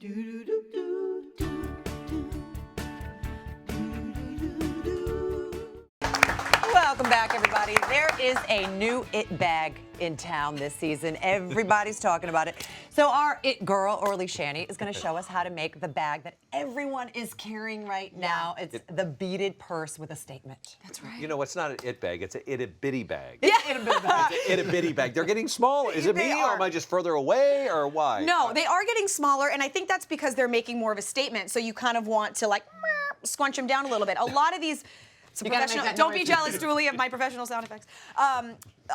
Welcome back, everybody. There is a new it bag in town this season. Everybody's talking about it. So our it girl, Orly Shani, is going to show us how to make the bag that everyone is carrying right now. It's the beaded purse with a statement. That's right. You know, it's not an it bag, it's an itty-bitty bag. Yeah, itty-bitty bag. It's an itty-bitty bag. They're getting smaller. Is it me, or am I just further away, or why? No, they are getting smaller, and I think that's because they're making more of a statement, so you kind of want to, like, scrunch them down a little bit. A lot of these... Don't be jealous, Julie, of my professional sound effects.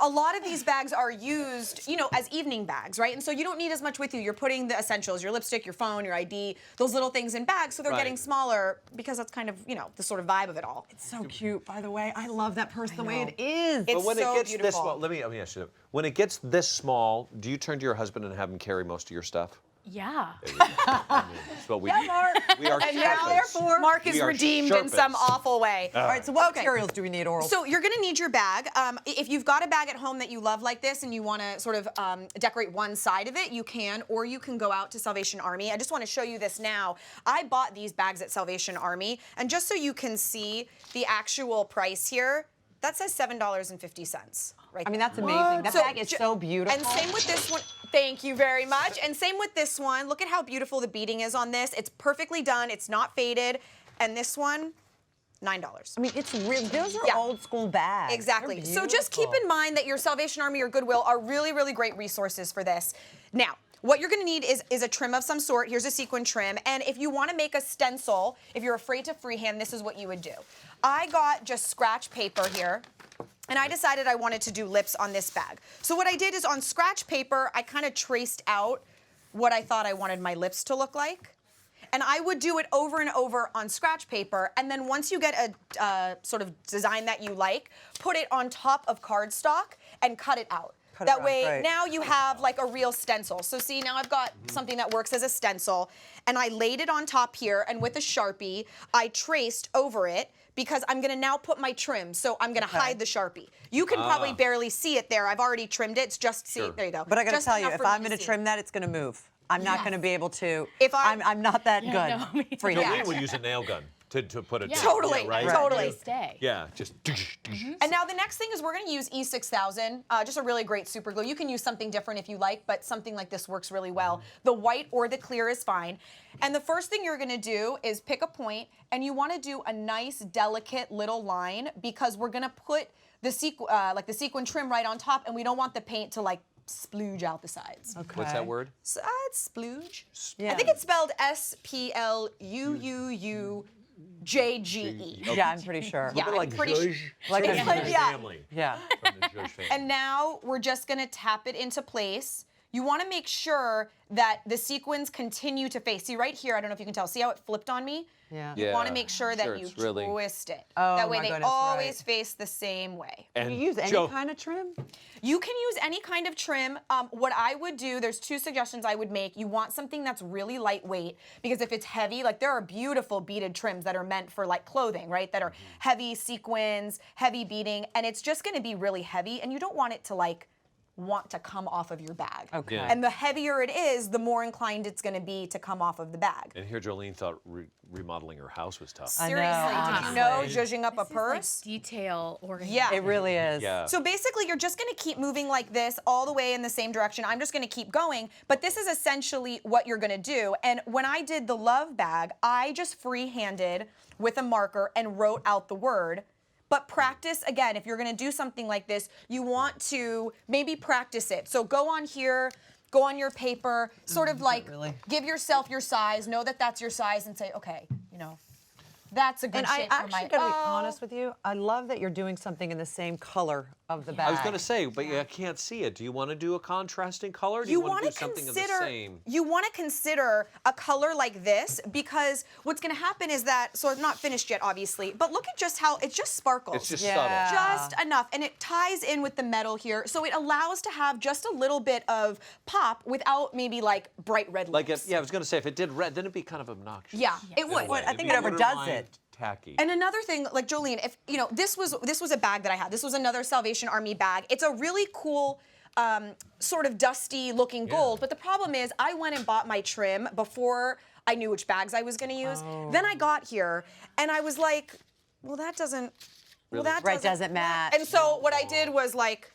A lot of these bags are used, you know, as evening bags, right? And so you don't need as much with you. You're putting the essentials, your lipstick, your phone, your ID, those little things in bags, so they're getting smaller because that's kind of, you know, the sort of vibe of it all. It's so cute, by the way. I love that purse the way it is. It's But when so it gets beautiful. this small, let me ask you, when it gets this small, do you turn to your husband and have him carry most of your stuff? Yeah. So we, Mark. we are And now, sharpers. therefore, Mark is We are redeemed in sharpest. some awful way. All right, so what materials do we need, Oral? So you're gonna need your bag. If you've got a bag at home that you love like this and you wanna sort of decorate one side of it, you can, or you can go out to Salvation Army. I just wanna show you this now. I bought these bags at Salvation Army, and just so you can see the actual price here, that says $7.50. Right. I mean, that's amazing. That bag is so beautiful. And same with this one. Thank you very much. And same with this one. Look at how beautiful the beading is on this. It's perfectly done. It's not faded. And this one, $9. I mean, it's real. Those are old school bags. Exactly. They're So just keep in mind that your Salvation Army or Goodwill are really, really great resources for this. Now, what you're gonna need is a trim of some sort. Here's a sequin trim. And if you wanna make a stencil, if you're afraid to freehand, this is what you would do. I got just scratch paper here. And I decided I wanted to do lips on this bag. So what I did is on scratch paper, I kind of traced out what I thought I wanted my lips to look like. And I would do it over and over on scratch paper. And then once you get a sort of design that you like, put it on top of cardstock and cut it out. That way, now you have like a real stencil. So see, now I've got something that works as a stencil. And I laid it on top here, and with a Sharpie, I traced over it, because I'm gonna now put my trim, so I'm gonna hide the Sharpie. You can probably barely see it there. I've already trimmed it. It's just, see, there you go. But I gotta Just tell you, enough if for I'm me to gonna see trim it. that, it's gonna move. I'm not gonna be able to. If I'm not that good. no, me too. freehand. Jolene would use a nail gun to put it down. Totally, Yeah, right? totally. Stay. Yeah, just. And now the next thing is we're gonna use E6000, just a really great super glue. You can use something different if you like, but something like this works really well. The white or the clear is fine. And the first thing you're gonna do is pick a point, and you wanna do a nice, delicate little line, because we're gonna put the sequin trim right on top, and we don't want the paint to like splooge out the sides. Okay. What's that word? So, it's splooge. Yeah. I think it's spelled S-P-L-U-U-U-J-G-E. Yeah, I'm pretty sure. Yeah, Like I'm pretty Zhuzh, Like from a the Zhuzh. Zhuzh Yeah. family. Yeah. From the Zhuzh family. And now we're just gonna tap it into place. You wanna make sure that the sequins continue to face. See right here, I don't know if you can tell, see how it flipped on me? Yeah. You wanna make sure that Sure, you it's really- twist it. Oh, that way my they goodness, always right. face the same way. Can you use any kind of trim? You can use any kind of trim. What I would do, there's two suggestions I would make. You want something that's really lightweight, because if it's heavy, like there are beautiful beaded trims that are meant for like clothing, right? That are heavy sequins, heavy beading, and it's just gonna be really heavy, and you don't want it to like want to come off of your bag. Okay. Yeah. And the heavier it is, the more inclined it's gonna be to come off of the bag. And here Jolene thought remodeling her house was tough. I know, Seriously, did you know honestly. zhuzhing up a purse? Detail oriented. Yeah. It really is. Yeah. So basically, you're just gonna keep moving like this all the way in the same direction. I'm just gonna keep going, but this is essentially what you're gonna do. And when I did the love bag, I just free-handed with a marker and wrote out the word. But practice, again, if you're gonna do something like this, you want to maybe practice it. So go on here, go on your paper, sort of like give yourself your size, know that that's your size, and say, okay, you know, that's a good And I shape for my, actually gotta be honest with you, I love that you're doing something in the same color of the bag. I was going to say, but I can't see it. Do you want to do a contrasting color? Or do you want to do something of the same? You want to consider a color like this, because what's going to happen is that, so it's not finished yet, obviously, but look at just how it just sparkles. It's just Yeah. subtle. Just enough, and it ties in with the metal here, so it allows to have just a little bit of pop without maybe like bright red Like, lips. yeah, I was going to say, if it did red, then it'd be kind of obnoxious. Yeah, it in a would. way. I think It'd it be overdoes borderline it. Tacky. And another thing, like Jolene, if you know, this was a bag that I had. This was another Salvation Army bag. It's a really cool sort of dusty looking gold. But the problem is I went and bought my trim before I knew which bags I was going to use. Then I got here and I was like, well, that doesn't, well, that doesn't match. And so what I did was like,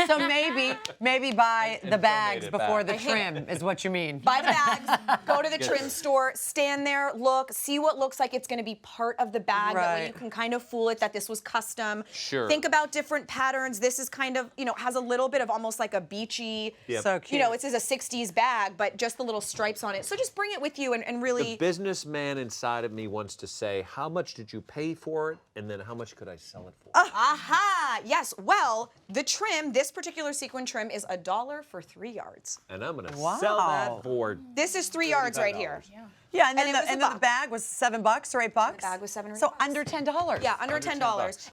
So maybe buy the bags it before back. the trim is what you mean. buy the bags, go to the trim store, stand there, look, see what looks like it's going to be part of the bag. That way Right. you can kind of fool it that this was custom. Sure. Think about different patterns. This is kind of, you know, has a little bit of almost like a beachy, Yep. So cute. you know, it says a 60s bag, but just the little stripes on it. So just bring it with you and The really. businessman inside of me wants to say, how much did you pay for it, and then how much could I sell it for? Aha! Yes. Well, the trim, this particular sequin trim, is $1 for 3 yards. And I'm gonna Wow. sell that for This is 3 yards right here. Yeah, and then, And it was the $1. bag was $7 or $8. bag was $7 or So $8. under $10. Yeah, under Under $10. $10.